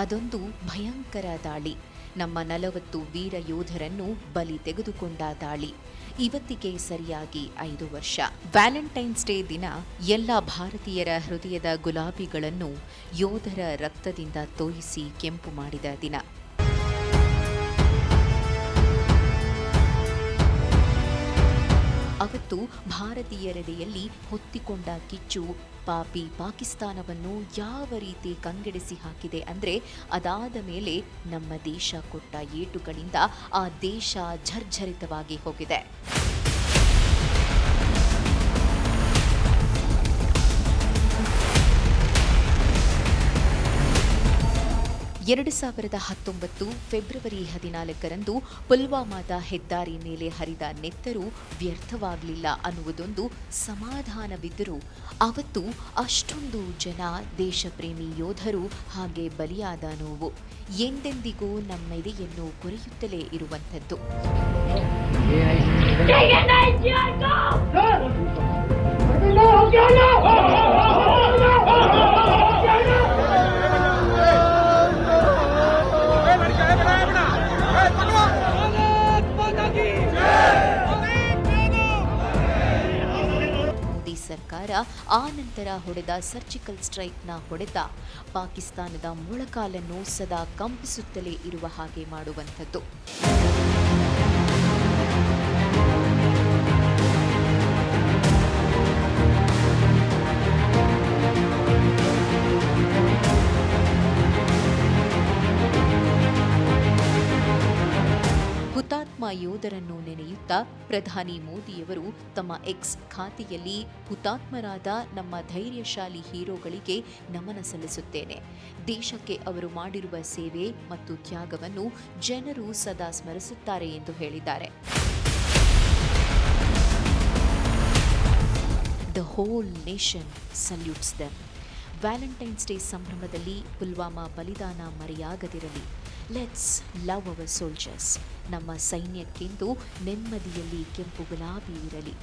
ಅದೊಂದು ಭಯಂಕರ ದಾಳಿ. ನಮ್ಮ 40 ವೀರ ಯೋಧರನ್ನು ಬಲಿ ತೆಗೆದುಕೊಂಡ ದಾಳಿ. ಇವತ್ತಿಗೆ ಸರಿಯಾಗಿ 5 ವರ್ಷ. ವ್ಯಾಲೆಂಟೈನ್ಸ್ ಡೇ ದಿನ ಎಲ್ಲ ಭಾರತೀಯರ ಹೃದಯದ ಗುಲಾಬಿಗಳನ್ನು ಯೋಧರ ರಕ್ತದಿಂದ ತೋಯಿಸಿ ಕೆಂಪು ಮಾಡಿದ ದಿನ. ಅವತ್ತು ಭಾರತೀಯರೆದೆಯಲ್ಲಿ ಹೊತ್ತಿಕೊಂಡ ಕಿಚ್ಚು ಪಾಪಿ ಪಾಕಿಸ್ತಾನವನ್ನು ಯಾವ ರೀತಿ ಕಂಗೆಡಿಸಿ ಹಾಕಿದೆ ಅಂದರೆ, ಅದಾದ ಮೇಲೆ ನಮ್ಮ ದೇಶ ಕೊಟ್ಟ ಏಟುಗಳಿಂದ ಆ ದೇಶ ಝರ್ಝರಿತವಾಗಿ ಹೋಗಿದೆ. 2019 ಫೆಬ್ರವರಿ 14ರಂದು ಪುಲ್ವಾಮಾದ ಹೆದ್ದಾರಿ ಮೇಲೆ ಹರಿದ ನೆತ್ತರು ವ್ಯರ್ಥವಾಗಲಿಲ್ಲ ಅನ್ನುವುದೊಂದು ಸಮಾಧಾನವಿದ್ದರೂ, ಅವತ್ತು ಅಷ್ಟೊಂದು ಜನ ದೇಶಪ್ರೇಮಿ ಯೋಧರು ಹಾಗೆ ಬಲಿಯಾದ ನೋವು ಎಂದೆಂದಿಗೂ ನಮ್ಮೆದೆಯನ್ನು ಕೊರೆಯುತ್ತಲೇ ಇರುವಂಥದ್ದು. ಸರ್ಕಾರ ಆ ನಂತರ ಹೊಡೆದ ಸರ್ಜಿಕಲ್ ಸ್ಟ್ರೈಕ್ನ ಹೊಡೆತ ಪಾಕಿಸ್ತಾನದ ಮೊಳಕಾಲನ್ನು ಸದಾ ಕಂಪಿಸುತ್ತಲೇ ಇರುವ ಹಾಗೆ ಮಾಡುವಂಥದ್ದು. ಹುತಾತ್ಮ ಯೋಧರನ್ನು ನೆನೆಯುತ್ತಾ ಪ್ರಧಾನಿ ಮೋದಿಯವರು ತಮ್ಮ ಎಕ್ಸ್ ಖಾತೆಯಲ್ಲಿ ಹುತಾತ್ಮರಾದ ನಮ್ಮ ಧೈರ್ಯಶಾಲಿ ಹೀರೋಗಳಿಗೆ ನಮನ ಸಲ್ಲಿಸುತ್ತೇನೆ. ದೇಶಕ್ಕೆ ಅವರು ಮಾಡಿರುವ ಸೇವೆ ಮತ್ತು ತ್ಯಾಗವನ್ನು ಜನರು ಸದಾ ಸ್ಮರಿಸುತ್ತಾರೆ ಎಂದು ಹೇಳಿದ್ದಾರೆ. The whole nation salutes them. Valentine's day ಸಂಭ್ರಮದಲ್ಲಿ ಪುಲ್ವಾಮಾ ಬಲಿದಾನ ಮರೆಯಾಗದಿರಲಿ. Let's love our soldiers. ನಮ್ಮ ಸೈನ್ಯಕ್ಕೆಂದು ನೆಮ್ಮದಿಯಲ್ಲಿ ಕೆಂಪು ಗುಲಾಬಿ ಇರಲಿ.